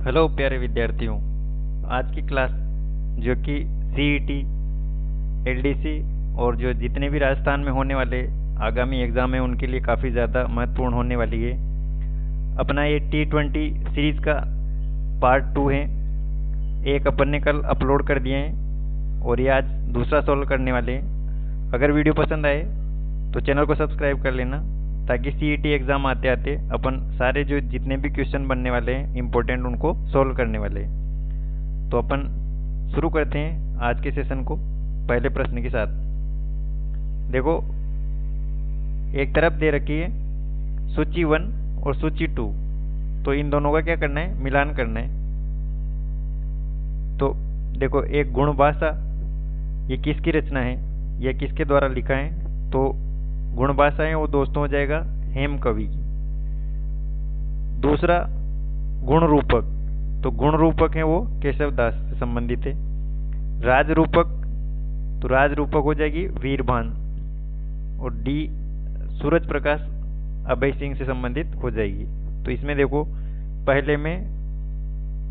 Hello प्यारे विद्यार्थियों। आज की क्लास जो कि सीईटी, एलडीसी और जो जितने भी राजस्थान में होने वाले आगामी एग्ज़ाम हैं उनके लिए काफ़ी ज़्यादा महत्वपूर्ण होने वाली है। अपना ये T20 सीरीज़ का पार्ट 2 है। एक अपन ने कल अपलोड कर दिए हैं और ये आज दूसरा सॉल्व करने वाले हैं। अगर वीडियो पसंद आए तो चैनल को सब्सक्राइब कर लेना, ताकि सीईटी एग्ज़ाम आते आते अपन सारे जो जितने भी क्वेश्चन बनने वाले हैं इम्पोर्टेंट उनको सॉल्व करने वाले हैं। तो अपन शुरू करते हैं आज के सेशन को पहले प्रश्न के साथ। देखो, एक तरफ दे रखी है सूची 1 और सूची 2, तो इन दोनों का क्या करना है, मिलान करना है। तो देखो, एक गुण भाषा, ये किसकी रचना है, यह किसके द्वारा लिखा है, तो गुण भाषा है वो दोस्तों हो जाएगा हेम कवि की। दूसरा गुण रूपक, तो गुण रूपक है वो केशव दास से संबंधित है। राज रूपक, तो राज रूपक हो जाएगी वीरभान। और डी सूरज प्रकाश अभय सिंह से संबंधित हो जाएगी। तो इसमें देखो पहले में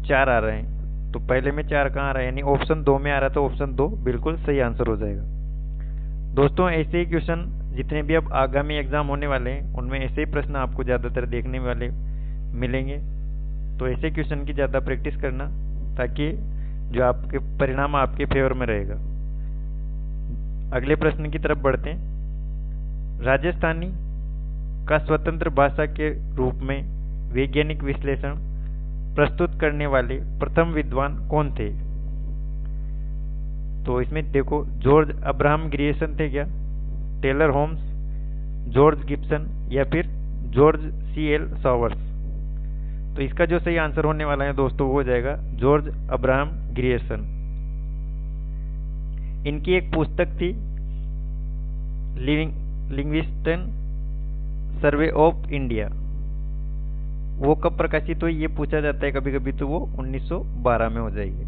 4 आ रहे हैं, तो पहले में 4 कहाँ आ रहा है, यानी ऑप्शन 2 में आ रहा, तो ऑप्शन 2 बिल्कुल सही आंसर हो जाएगा। दोस्तों, ऐसे ही क्वेश्चन जितने भी अब आगामी एग्जाम होने वाले हैं उनमें ऐसे ही प्रश्न आपको ज़्यादातर देखने वाले मिलेंगे। तो ऐसे क्वेश्चन की ज़्यादा प्रैक्टिस करना, ताकि जो आपके परिणाम आपके फेवर में रहेगा। अगले प्रश्न की तरफ बढ़ते हैं। राजस्थानी का स्वतंत्र भाषा के रूप में वैज्ञानिक विश्लेषण प्रस्तुत करने वाले प्रथम विद्वान कौन थे? तो इसमें देखो, जॉर्ज अब्राहम ग्रियर्सन थे क्या, टेलर होम्स, जॉर्ज गिब्सन या फिर जॉर्ज CL सॉवर्स? तो इसका जो सही आंसर होने वाला है दोस्तों वो हो जाएगा जॉर्ज अब्राहम ग्रियर्सन। इनकी एक पुस्तक थी लिंग्विस्टन सर्वे ऑफ इंडिया। वो कब प्रकाशित हुई ये पूछा जाता है कभी कभी, तो वो 1912 में हो जाएगी।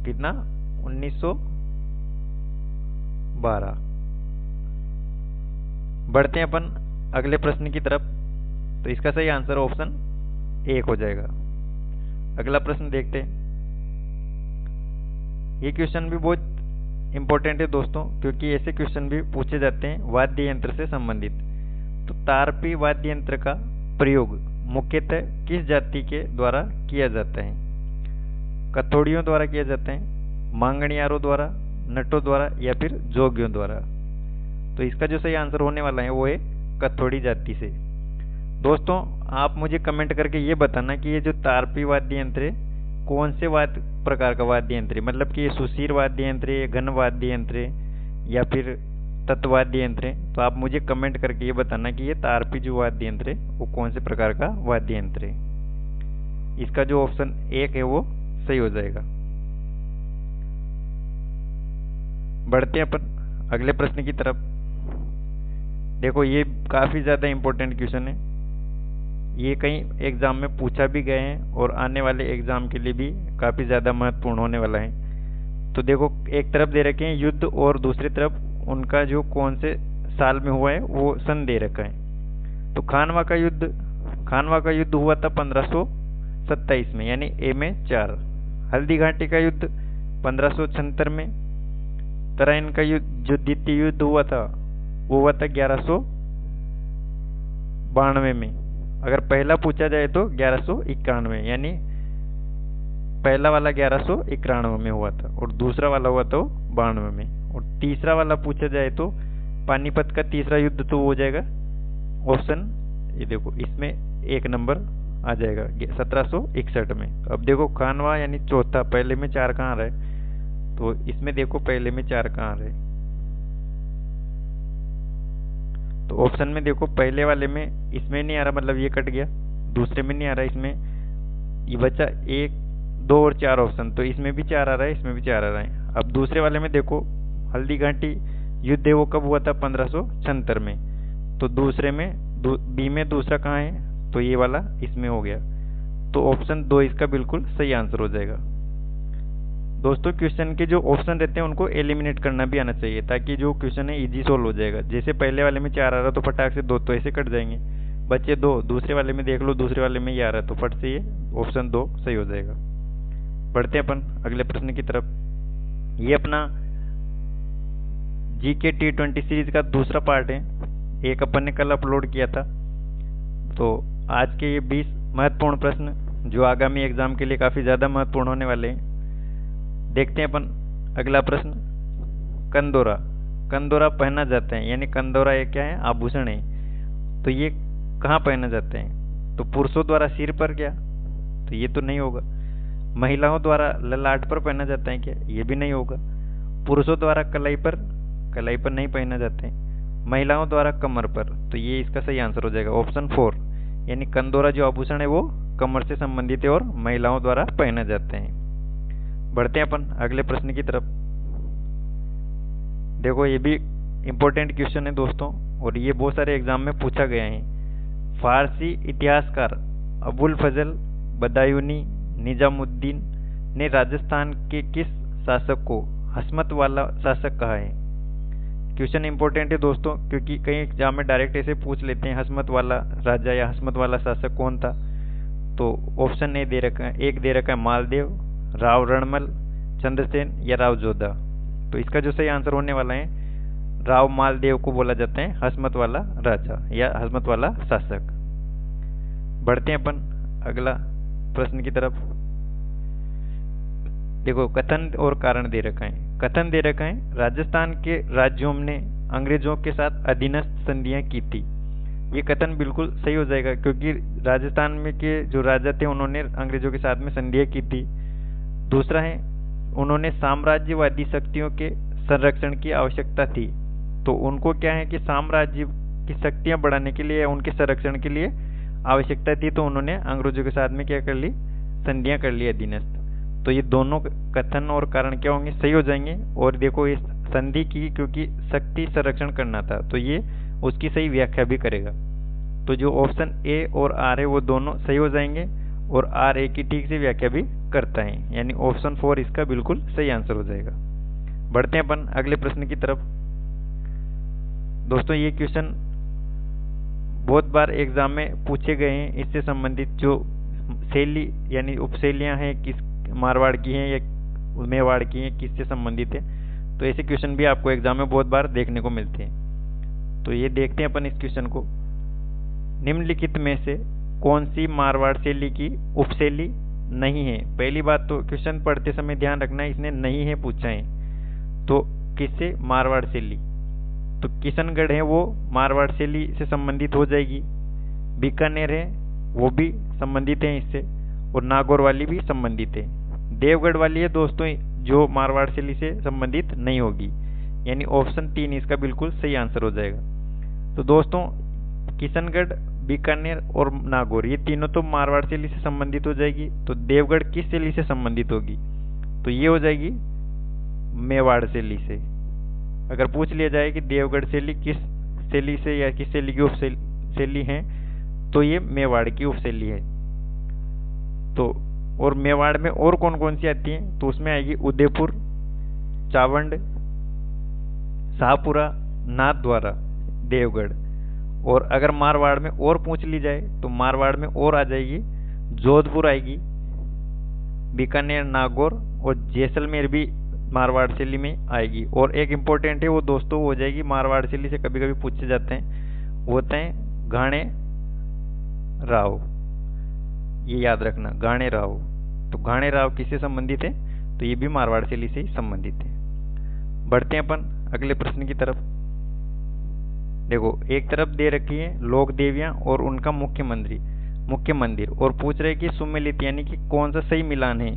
कितना? 1912। बढ़ते हैं अपन अगले प्रश्न की तरफ। तो इसका सही आंसर ऑप्शन 1 हो जाएगा। अगला प्रश्न देखते हैं। ये क्वेश्चन भी बहुत इंपॉर्टेंट है दोस्तों, क्योंकि ऐसे क्वेश्चन भी पूछे जाते हैं वाद्य यंत्र से संबंधित। तो तारपी वाद्य यंत्र का प्रयोग मुख्यतः किस जाति के द्वारा किया जाता है? कथोड़ियों द्वारा किया जाता है, मांगणियारों द्वारा, नटों द्वारा या फिर जोगियों द्वारा? तो इसका जो सही आंसर होने वाला है वो है कथोड़ी जाति से। दोस्तों, आप मुझे कमेंट करके ये बताना कि ये जो तारपी वाद्य यंत्र है कौन से वाद्य प्रकार का वाद्य यंत्र है, मतलब कि ये सुशीर वाद्य यंत्र है, घन वाद्य यंत्र है या फिर तत्वाद्य यंत्र है? तो आप मुझे कमेंट करके ये बताना कि ये तारपी जो वाद्य यंत्र है वो कौन से प्रकार का वाद्य यंत्र है। इसका जो ऑप्शन 1 है वो सही हो जाएगा। बढ़ते हैं अपन अगले प्रश्न की तरफ। देखो, ये काफी ज्यादा इंपॉर्टेंट क्वेश्चन है। ये कई एग्जाम में पूछा भी गए हैं और आने वाले एग्जाम के लिए भी काफी ज्यादा महत्वपूर्ण होने वाला है। तो देखो, एक तरफ दे रखे हैं युद्ध और दूसरी तरफ उनका जो कौन से साल में हुआ है वो सन दे रखा है। तो खानवा का युद्ध हुआ था 1527 में, यानी ए में 4। हल्दी घाटी का युद्ध 1576 में। तराइन का युद्ध जो द्वितीय युद्ध हुआ था वो हुआ था 1192 में। अगर पहला पूछा जाए तो 1191, यानी पहला वाला 1191 में हुआ था और दूसरा वाला हुआ था 92 में। और तीसरा वाला पूछा जाए तो पानीपत का तीसरा युद्ध तो हो जाएगा ऑप्शन, ये देखो इसमें 1 नंबर आ जाएगा 1761 में। अब देखो, खानवा यानी चौथा, पहले में 4 कहाँ आ रहा है, तो इसमें देखो पहले में 4 कहाँ आ रहा है, तो ऑप्शन में देखो पहले वाले में इसमें नहीं आ रहा, मतलब ये कट गया। दूसरे में नहीं आ रहा, इसमें ये बचा 1, 2 और 4 ऑप्शन, तो इसमें भी 4 आ रहा है, इसमें भी 4 आ रहा है। अब दूसरे वाले में देखो हल्दी घाटी युद्ध है वो कब हुआ था, 1576 में। तो दूसरे में बी में दूसरा कहाँ है, तो ये वाला इसमें हो गया। तो ऑप्शन 2 इसका बिल्कुल सही आंसर हो जाएगा। दोस्तों क्वेश्चन के जो ऑप्शन रहते हैं उनको एलिमिनेट करना भी आना चाहिए, ताकि जो क्वेश्चन है इजी सोल्व हो जाएगा। जैसे पहले वाले में 4 आ रहा तो फटाक से 2 तो ऐसे कट जाएंगे, बचे 2, दूसरे वाले में देख लो, दूसरे वाले में ये आ रहा है, तो फट से ये ऑप्शन 2 सही हो जाएगा। बढ़ते हैं अपन अगले प्रश्न की तरफ। ये अपना जीके T20 सीरीज का दूसरा पार्ट है। एक अपन ने कल अपलोड किया था। तो आज के ये 20 महत्वपूर्ण प्रश्न जो आगामी एग्जाम के लिए काफी ज्यादा महत्वपूर्ण होने वाले हैं। देखते हैं अपन अगला प्रश्न। कंदोरा, कंदोरा पहना जाता है, यानी कंदोरा ये क्या है? आभूषण है। तो ये कहाँ पहना जाते हैं? तो पुरुषों द्वारा सिर पर क्या? तो ये तो नहीं होगा। महिलाओं द्वारा ललाट पर पहना जाता है क्या? ये भी नहीं होगा। पुरुषों द्वारा कलाई पर, कलाई पर नहीं पहना जाते हैं। महिलाओं द्वारा कमर पर, तो ये इसका सही आंसर हो जाएगा ऑप्शन 4, यानी कंदोरा जो आभूषण है वो कमर से संबंधित है और महिलाओं द्वारा पहने जाते हैं। बढ़ते हैं अपन अगले प्रश्न की तरफ। देखो ये भी इम्पोर्टेंट क्वेश्चन है दोस्तों, और ये बहुत सारे एग्जाम में पूछा गया है। फारसी इतिहासकार अबुल फजल बदायूनी निजामुद्दीन ने राजस्थान के किस शासक को हसमत वाला शासक कहा है? क्वेश्चन इंपॉर्टेंट है दोस्तों, क्योंकि कई एग्जाम में डायरेक्ट ऐसे पूछ लेते हैं हसमत वाला राजा या हसमत वाला शासक कौन था। तो ऑप्शन ए दे रखा है, एक दे रखा है मालदेव, राव रणमल, चंद्रसेन या राव जोधा। तो इसका जो सही आंसर होने वाला है राव मालदेव को बोला जाता है हसमत वाला राजा या हसमत वाला शासक। बढ़ते हैं अपन अगला प्रश्न की तरफ। देखो कथन और कारण दे रखा है। कथन दे रखा है राजस्थान के राज्यों ने अंग्रेजों के साथ अधीनस्थ संधियां की थी। ये कथन बिल्कुल सही हो जाएगा, क्योंकि राजस्थान में के जो राजा थे उन्होंने अंग्रेजों के साथ में संधियां की थी। दूसरा है उन्होंने साम्राज्यवादी शक्तियों के संरक्षण की आवश्यकता थी। तो उनको क्या है कि साम्राज्य की शक्तियां बढ़ाने के लिए या उनके संरक्षण के लिए आवश्यकता थी, तो उन्होंने अंग्रेजों के साथ में क्या कर ली? संधियां कर ली अधीनस्थ। तो ये दोनों कथन और कारण क्या होंगे? सही हो जाएंगे। और देखो इस संधि की क्योंकि शक्ति संरक्षण करना था, तो ये उसकी सही व्याख्या भी करेगा। तो जो ऑप्शन ए और आर है वो दोनों सही हो जाएंगे, और आर ए की ठीक से व्याख्या भी करता है, यानी ऑप्शन 4 इसका बिल्कुल सही आंसर हो जाएगा। बढ़ते हैं अपन अगले प्रश्न की तरफ। दोस्तों ये क्वेश्चन बहुत बार एग्जाम में पूछे गए हैं। इससे संबंधित जो शैली यानी उपशैलियां हैं किस मारवाड़ की हैं या मेवाड़ की हैं, किससे संबंधित है, तो ऐसे क्वेश्चन भी आपको एग्जाम में बहुत बार देखने को मिलते हैं। तो ये देखते हैं अपन इस क्वेश्चन को। निम्नलिखित में से कौन सी मारवाड़ शैली की उपशैली नहीं है? पहली बात तो क्वेश्चन पढ़ते समय ध्यान रखना है, इसने नहीं है पूछा है। तो किससे? मारवाड़ शैली। तो किशनगढ़ है वो मारवाड़ शैली से संबंधित हो जाएगी। बीकानेर है वो भी संबंधित है इससे, और नागौर वाली भी संबंधित है। देवगढ़ वाली है दोस्तों जो मारवाड़ शैली से संबंधित नहीं होगी, यानी ऑप्शन 3 इसका बिल्कुल सही आंसर हो जाएगा। तो दोस्तों किशनगढ़, बीकानेर और नागौर ये तीनों तो मारवाड़ शैली से संबंधित हो जाएगी। तो देवगढ़ किस शैली से संबंधित होगी? तो ये हो जाएगी मेवाड़ शैली से। अगर पूछ लिया जाए कि देवगढ़ शैली किस शैली से या किस शैली की उपशैली है, तो ये मेवाड़ की उपशैली है। तो और मेवाड़ में और कौन कौन सी आती हैं? तो उसमें आएगी उदयपुर, चावंड, शाहपुरा, नाथद्वारा, देवगढ़। और अगर मारवाड़ में और पूछ ली जाए तो मारवाड़ में और आ जाएगी जोधपुर आएगी, बीकानेर, नागौर और जैसलमेर भी मारवाड़ शैली में आएगी। और एक इम्पोर्टेंट है वो दोस्तों हो जाएगी मारवाड़ शैली से कभी कभी पूछे जाते हैं, वो होते हैं घाणे राव। ये याद रखना, घाणे राव। तो घाणे राव किससे संबंधित है? तो ये भी मारवाड़ शैली से ही संबंधित है। बढ़ते हैं अपन अगले प्रश्न की तरफ। देखो एक तरफ दे रखी है लोक देवियां और उनका मुख्य मंदिर, और पूछ रहे कि सुमेलित यानी कि कौन सा सही मिलान है।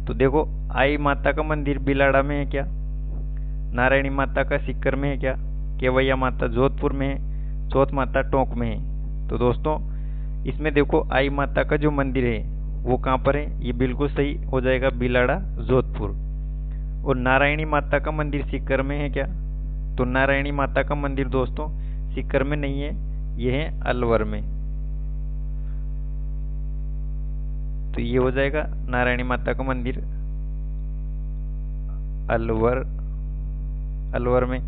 तो देखो आई माता का मंदिर बिलाड़ा में है क्या? नारायणी माता का सीकर में है क्या? केवैया माता जोधपुर में है? चौथ माता टोंक में है? तो दोस्तों इसमें देखो आई माता का जो मंदिर है वो कहाँ पर है? ये बिल्कुल सही हो जाएगा बिलाड़ा जोधपुर। और नारायणी माता का मंदिर सीकर में है क्या? तो नारायणी माता का मंदिर दोस्तों सीकर में नहीं है, ये है अलवर में। तो ये हो जाएगा नारायणी माता का मंदिर अलवर में।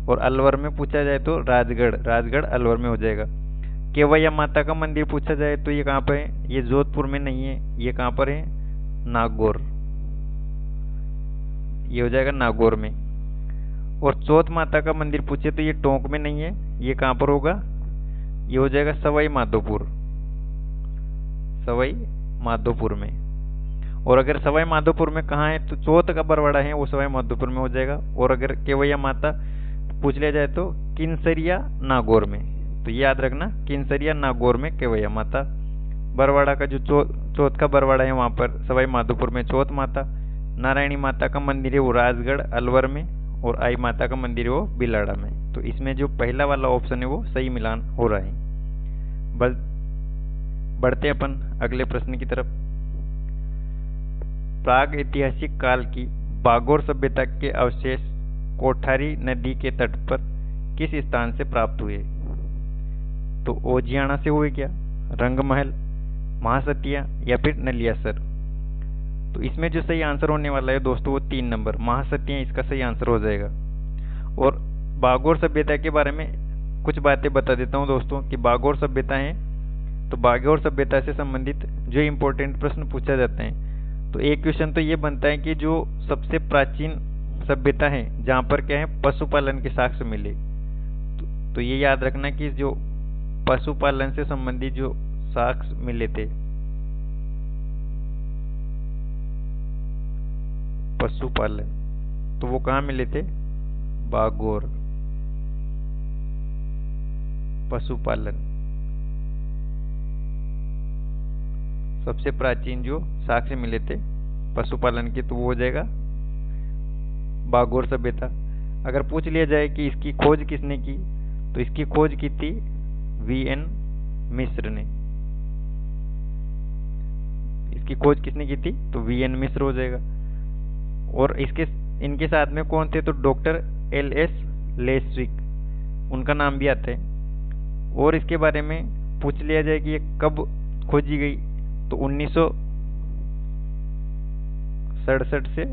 और अलवर में पूछा जाए तो राजगढ़ अलवर में हो जाएगा। केवैया माता का मंदिर पूछा जाए तो ये कहाँ पर है? ये जोधपुर में नहीं है, ये कहाँ पर है? नागौर। ये हो जाएगा नागौर में। और चौथ माता का मंदिर पूछे तो ये टोंक में नहीं है, ये कहाँ पर होगा? ये हो जाएगा सवाई माधोपुर, सवाई माधोपुर में। और अगर सवाई माधोपुर में कहाँ है तो चौथ का बरवाड़ा है वो सवाई माधोपुर में हो जाएगा। और अगर केवैया माता पूछ लिया जाए तो किन्सरिया नागौर में। तो ये याद रखना, किन्सरिया नागौर में केवैया माता। बरवाड़ा का जो चौथ का बरवाड़ा है वहाँ पर सवाई माधोपुर में चौथ माता। नारायणी माता का मंदिर है वो राजगढ़ अलवर में। और आई माता का मंदिर है वो बिलाड़ा में। तो इसमें जो पहला वाला ऑप्शन है वो सही मिलान हो रहा है। बढ़ते अपन अगले प्रश्न की तरफ। प्राग ऐतिहासिक काल की बागोर सभ्यता के अवशेष कोठारी नदी के तट पर किस स्थान से प्राप्त हुए? तो ओजियाना से हुए क्या, रंगमहल, महासतिया या फिर नलियासर? तो इसमें जो सही आंसर होने वाला है दोस्तों वो 3 नंबर महासतिया इसका सही आंसर हो जाएगा। और बागोर सभ्यता के बारे में कुछ बातें बता देता हूँ दोस्तों कि बागोर सभ्यता है तो बागोर सभ्यता से संबंधित जो इम्पोर्टेंट प्रश्न पूछा जाते हैं तो एक क्वेश्चन तो ये बनता है कि जो सबसे प्राचीन सभ्यता है जहाँ पर क्या है पशुपालन के साक्ष्य मिले। तो ये याद रखना कि जो पशुपालन से संबंधित जो साक्ष्य मिले थे, पशुपालन, तो वो कहाँ मिले थे? बागोर। पशुपालन सबसे प्राचीन जो साक्ष्य मिले थे पशुपालन के तो वो हो जाएगा बागोर सभ्यता। अगर पूछ लिया जाए कि इसकी खोज किसने की तो इसकी खोज की थी वीएन मिश्र ने। इसकी खोज किसने की थी तो वीएन मिश्र हो जाएगा। और इनके साथ में कौन थे तो डॉक्टर एलएस लेस्विक उनका नाम भी आता है। और इसके बारे में पूछ लिया जाए कि ये कब खोजी गई तो 1967 से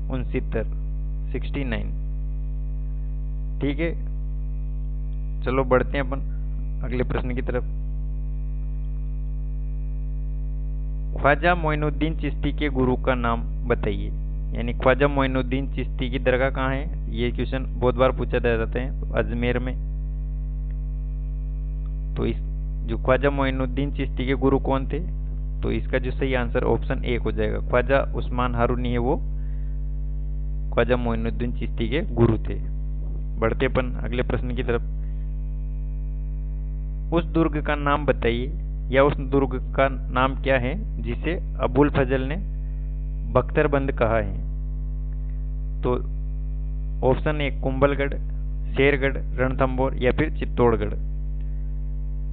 69। ठीक है, चलो बढ़ते हैं अपन अगले प्रश्न की तरफ। ख्वाजा मोइनुद्दीन चिश्ती के गुरु का नाम बताइए। यानी ख्वाजा मोइनुद्दीन चिश्ती की दरगाह कहाँ है? ये क्वेश्चन बहुत बार पूछा जाता है, तो अजमेर में। तो इस जो ख्वाजा मोइनुद्दीन चिश्ती के गुरु कौन थे तो इसका जो सही आंसर ऑप्शन 1 हो जाएगा। ख्वाजा उस्मान हारूनी है वो ख्वाजा मोइनुद्दीन चिश्ती के गुरु थे। बढ़ते अपन अगले प्रश्न की तरफ। उस दुर्ग का नाम बताइए या उस दुर्ग का नाम क्या है जिसे अबुल फजल ने बख्तरबंद कहा है? तो ऑप्शन 1 कुंभलगढ़, शेरगढ़, रणथंबोर या फिर चित्तौड़गढ़।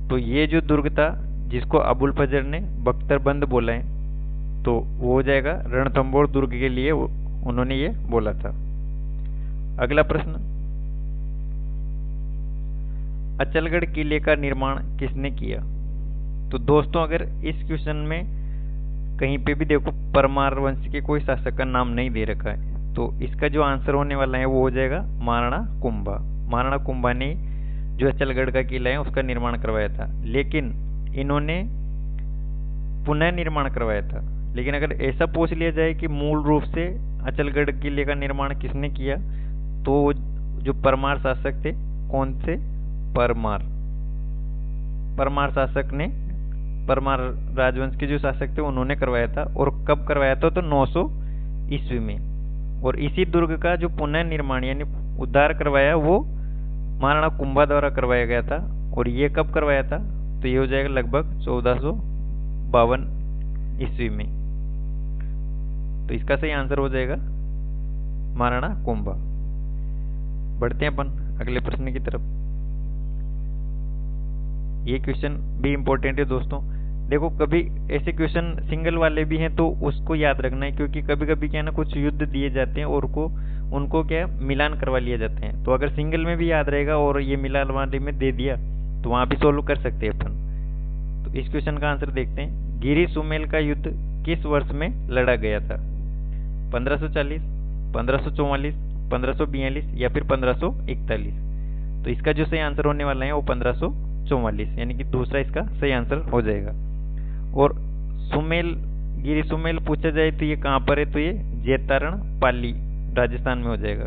तो ये जो दुर्ग था जिसको अबुल फजल ने बख्तरबंद बोला है तो वो हो जाएगा रणथंबोर दुर्ग के लिए उन्होंने ये बोला था। अगला प्रश्न, अचलगढ़ किले का निर्माण किसने किया? तो दोस्तों अगर इस क्वेश्चन में कहीं पे भी देखो परमार वंश के कोई शासक का नाम नहीं दे रखा है तो इसका जो आंसर होने वाला है वो हो जाएगा महाराणा कुंभा। महाराणा कुंभा ने जो अचलगढ़ का किला है उसका निर्माण करवाया था, लेकिन इन्होंने पुनः निर्माण करवाया था। लेकिन अगर ऐसा पूछ लिया जाए कि मूल रूप से अचलगढ़ किले का निर्माण किसने किया तो जो परमार शासक थे, कौन थे? परमार शासक ने, परमार राजवंश के जो शासक थे उन्होंने करवाया था। और कब करवाया था तो 900 ईस्वी में। और इसी दुर्ग का जो पुनः निर्माण यानी उद्धार करवाया वो महाराणा कुंभा द्वारा करवाया गया था। और ये कब करवाया था तो ये हो जाएगा लगभग 1452 ईस्वी में। तो इसका सही आंसर हो जाएगा महाराणा कुंभा। बढ़ते हैं अपन अगले प्रश्न की तरफ। ये क्वेश्चन भी इंपॉर्टेंट है दोस्तों। देखो कभी ऐसे क्वेश्चन सिंगल वाले भी हैं तो उसको याद रखना है, क्योंकि कभी कभी क्या है ना कुछ युद्ध दिए जाते हैं और उनको क्या मिलान करवा लिया जाते हैं। तो अगर सिंगल में भी याद रहेगा और ये मिलान वाले में दे दिया तो वहां भी सोल्व कर सकते हैं अपन। तो इस क्वेश्चन का आंसर देखते हैं। गिरी सुमेल का युद्ध किस वर्ष में लड़ा गया था? 1540, 1544, 1542 या फिर 1541? तो इसका जो सही आंसर होने वाला है वो 1542 44, यानी कि दूसरा इसका सही आंसर हो जाएगा। और सुमेल, गिरी सुमेल पूछा जाए तो ये कहाँ पर है, तो ये जेतारण पाली राजस्थान में हो जाएगा।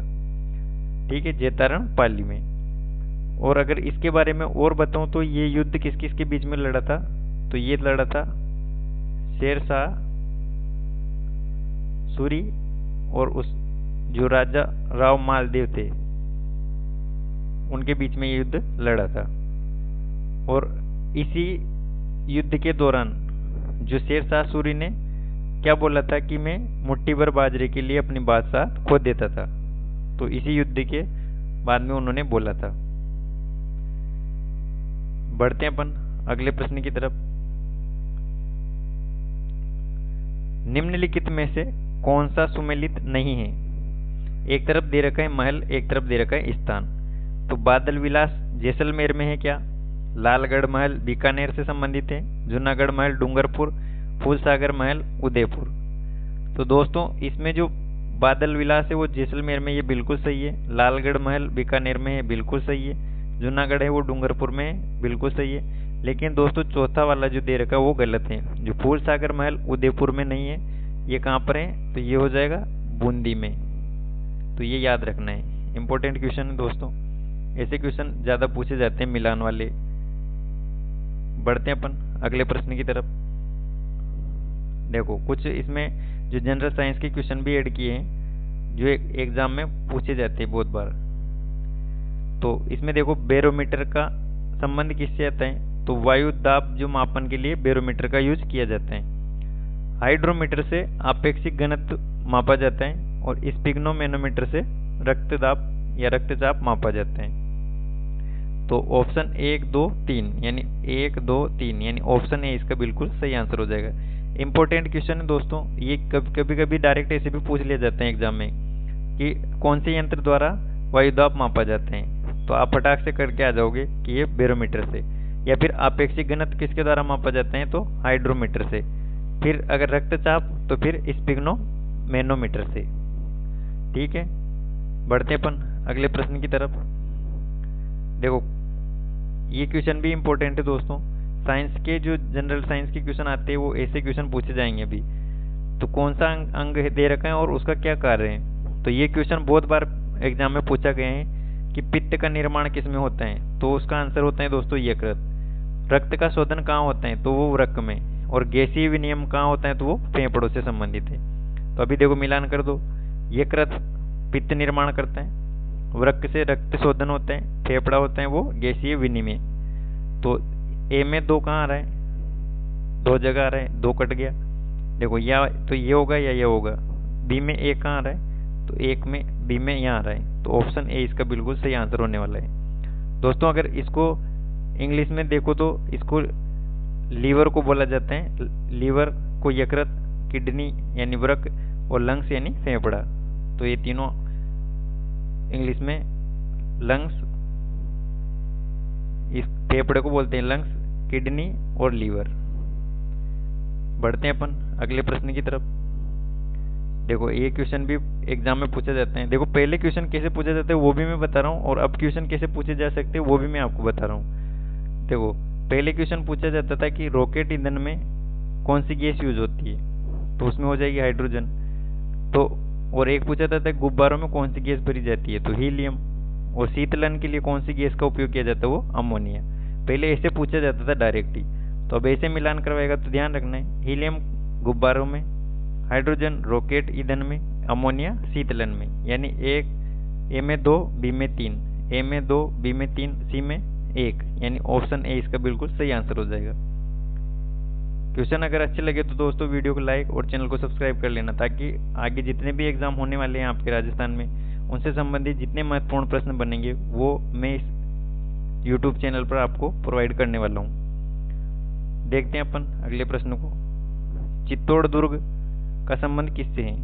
ठीक है, जेतारण पाली में। और अगर इसके बारे में और बताऊं तो ये युद्ध किस किस के बीच में लड़ा था, तो ये लड़ा था शेरशाह सूरी और उस जो राजा राव मालदेव थे उनके बीच में ये युद्ध लड़ा था। और इसी युद्ध के दौरान जो शेरशाह सूरी ने क्या बोला था कि मैं मुट्ठी भर बाजरे के लिए अपनी बादशाह खो देता था, तो इसी युद्ध के बाद में उन्होंने बोला था। बढ़ते हैं अपन अगले प्रश्न की तरफ। निम्नलिखित में से कौन सा सुमेलित नहीं है? एक तरफ दे रखा है महल, एक तरफ दे रखा है स्थान। तो बादल विलास जैसलमेर में है क्या? लालगढ़ महल बीकानेर से संबंधित है। जूनागढ़ महल डूंगरपुर, फूलसागर महल उदयपुर। तो दोस्तों इसमें जो बादल विलास है वो जैसलमेर में, ये बिल्कुल सही है। लालगढ़ महल बीकानेर में है, बिल्कुल सही है। जूनागढ़ है वो डूंगरपुर में है, बिल्कुल सही है। लेकिन दोस्तों चौथा वाला जो दे रखा है वो गलत है। जो फूलसागर महल उदयपुर में नहीं है, ये कहाँ पर है, तो ये हो जाएगा बूंदी में। तो ये याद रखना है, इंपॉर्टेंट क्वेश्चन है दोस्तों। ऐसे क्वेश्चन ज़्यादा पूछे जाते हैं मिलान वाले। बढ़ते हैं अपन अगले प्रश्न की तरफ। देखो कुछ इसमें जो जनरल साइंस के क्वेश्चन भी ऐड किए हैं जो एग्जाम में पूछे जाते हैं बहुत बार। तो इसमें देखो बैरोमीटर का संबंध किससे आता है, तो वायु दाब जो मापन के लिए बैरोमीटर का यूज किया जाता है। हाइड्रोमीटर से आपेक्षिक घनत्व मापा जाता है और स्पिग्नोमेनोमीटर से रक्तदाब या रक्तचाप मापा जाता है। तो ऑप्शन 1 2 3 यानी 1 2 3 यानी ऑप्शन ए इसका बिल्कुल सही आंसर हो जाएगा। इंपॉर्टेंट क्वेश्चन है दोस्तों, ये कभी कभी डायरेक्ट ऐसे भी पूछ लिए जाते हैं एग्जाम में कि कौन से यंत्र द्वारा वायुदाब मापा जाते हैं। तो आप फटाक से करके आ जाओगे कि ये बैरोमीटर से। या फिर आपेक्षिक घनत्व किसके द्वारा मापा जाते हैं, तो हाइड्रोमीटर से। फिर अगर रक्तचाप तो फिर स्पिग्नोमेनोमीटर से। ठीक है, बढ़ते अपन अगले प्रश्न की तरफ। देखो ये क्वेश्चन भी इंपॉर्टेंट है दोस्तों। साइंस के जो जनरल साइंस के क्वेश्चन आते हैं वो ऐसे क्वेश्चन पूछे जाएंगे अभी। तो कौन सा अंग दे रखा है और उसका क्या कार्य है, तो ये क्वेश्चन बहुत बार एग्जाम में पूछा गया है कि पित्त का निर्माण किस में होता है, तो उसका आंसर होता है दोस्तों यकृत। रक्त का शोधन कहाँ होता है, तो वो वृक्क में। और गैसीय विनिमय कहाँ होता है, तो वो फेफड़ों से संबंधित है। तो अभी देखो मिलान कर दो, यकृत पित्त निर्माण करता है, वृक्क से रक्त शोधन होता है, फेफड़ा होता है वो गैसीय विनिमय। तो ए में 2 कहाँ आ रहा है, 2 जगह आ रहा है, 2 कट गया। देखो या तो ये होगा या ये होगा। बी में 1 कहाँ आ रहा है, तो 1 में बी में यहाँ आ रहा है। तो ऑप्शन ए इसका बिल्कुल सही आंसर होने वाला है। दोस्तों अगर इसको इंग्लिश में देखो तो इसको लीवर को बोला जाता है। लीवर को यकृत, किडनी यानी वृक्क और लंग्स यानी फेफड़ा। तो ये तीनों इंग्लिश में लंग्स, इस फेफड़े को बोलते हैं लंग्स, किडनी और लीवर। बढ़ते हैं अपन अगले प्रश्न की तरफ। देखो ये क्वेश्चन भी एग्जाम में पूछे जाते हैं। देखो पहले क्वेश्चन कैसे पूछे जाते हैं वो भी मैं बता रहा हूँ, और अब क्वेश्चन कैसे पूछे जा सकते हैं वो भी मैं आपको बता रहा हूँ। देखो पहले क्वेश्चन पूछा जाता था कि रॉकेट ईंधन में कौन सी गैस यूज होती है, तो उसमें हो जाएगी हाइड्रोजन। तो और एक पूछा जाता है गुब्बारों में कौन सी गैस भरी जाती है, तो हीलियम। और शीतलन के लिए कौन सी गैस का उपयोग किया जाता है, वो अमोनिया। पहले ऐसे पूछा जाता था डायरेक्टली। तो अब ऐसे मिलान करवाएगा तो ध्यान रखना है, हीलियम गुब्बारों में, हाइड्रोजन रॉकेट ईंधन में, अमोनिया शीतलन में। यानी एक ए में 2 बी में 3, ए में 2 बी में 3 सी में 1, यानी ऑप्शन ए इसका बिल्कुल सही आंसर हो जाएगा। क्वेश्चन अगर अच्छे लगे तो दोस्तों वीडियो को लाइक और चैनल को सब्सक्राइब कर लेना, ताकि आगे जितने भी एग्जाम होने वाले हैं आपके राजस्थान में उनसे संबंधित जितने महत्वपूर्ण प्रश्न बनेंगे वो मैं इस यूट्यूब चैनल पर आपको प्रोवाइड करने वाला हूँ। देखते हैं अपन अगले प्रश्न को। चित्तौड़ दुर्ग का संबंध किससे है,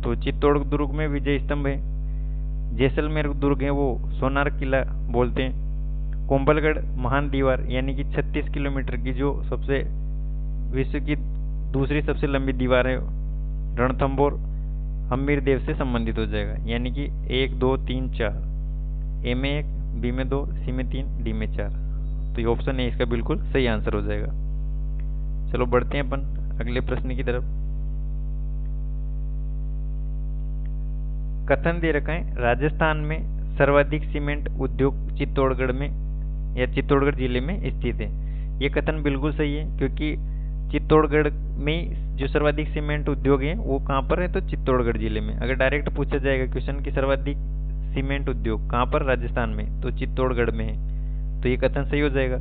तो चित्तौड़ दुर्ग में विजय स्तंभ है। जैसलमेर दुर्ग है वो सोनार किला बोलते हैं। कोंबलगढ़ महान दीवार यानी कि 36 किलोमीटर की जो सबसे विश्व की दूसरी सबसे लंबी दीवार है, रणथंबोर हम्मीर देव से संबंधित हो जाएगा। यानी कि 1 2 3 4, ए में 1 बी में 2 सी में 3 डी में 4। तो ये ऑप्शन ए इसका बिल्कुल सही आंसर हो जाएगा। चलो बढ़ते हैं अपन अगले प्रश्न की तरफ। कथन दे रखा है राजस्थान में सर्वाधिक सीमेंट उद्योग चित्तौड़गढ़ में या चित्तौड़गढ़ जिले में स्थित है। ये कथन बिल्कुल सही है, क्योंकि चित्तौड़गढ़ में जो सर्वाधिक सीमेंट उद्योग है वो कहाँ पर है, तो चित्तौड़गढ़ जिले में। अगर डायरेक्ट पूछा जाएगा क्वेश्चन कि सर्वाधिक सीमेंट उद्योग कहाँ पर, राजस्थान में, तो चित्तौड़गढ़ में है, तो ये कथन सही हो जाएगा।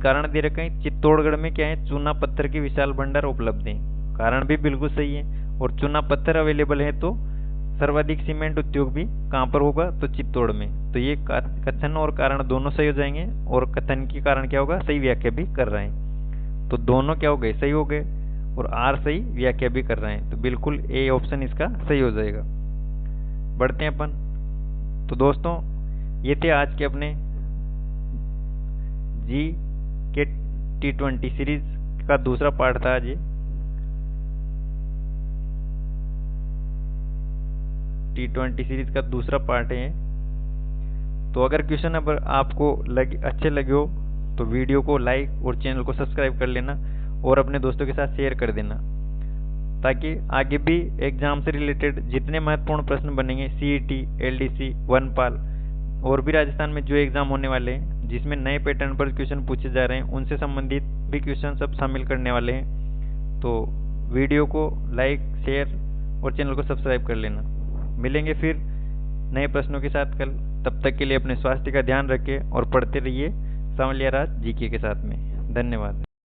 कारण दे रखा है चित्तौड़गढ़ में क्या है, चूना पत्थर के विशाल भंडार उपलब्ध है। कारण भी बिल्कुल सही है, और चूना पत्थर अवेलेबल है तो सर्वाधिक सीमेंट उद्योग भी कहाँ पर होगा, तो चित्तौड़ में। तो ये कथन और कारण दोनों सही हो जाएंगे, और कथन के कारण क्या होगा, सही व्याख्या भी कर रहे हैं। तो दोनों क्या हो गए, सही हो गए, और आर सही व्याख्या भी कर रहे हैं, तो बिल्कुल ए ऑप्शन इसका सही हो जाएगा। बढ़ते हैं अपन। तो दोस्तों ये थे आज के अपने जी के T20 सीरीज का दूसरा पार्ट था आज ये। T20 सीरीज का दूसरा पार्ट है। तो अगर क्वेश्चन अब आपको अच्छे लगे हो तो वीडियो को लाइक और चैनल को सब्सक्राइब कर लेना, और अपने दोस्तों के साथ शेयर कर देना, ताकि आगे भी एग्जाम से रिलेटेड जितने महत्वपूर्ण प्रश्न बनेंगे, CET, LDC, वनपाल और भी राजस्थान में जो एग्जाम होने वाले हैं जिसमें नए पैटर्न पर क्वेश्चन पूछे जा रहे हैं, उनसे संबंधित भी क्वेश्चन सब शामिल करने वाले हैं। तो वीडियो को लाइक, शेयर और चैनल को सब्सक्राइब कर लेना। मिलेंगे फिर नए प्रश्नों के साथ कल। तब तक के लिए अपने स्वास्थ्य का ध्यान रखें और पढ़ते रहिए सांवलिया राज जीके के साथ में। धन्यवाद।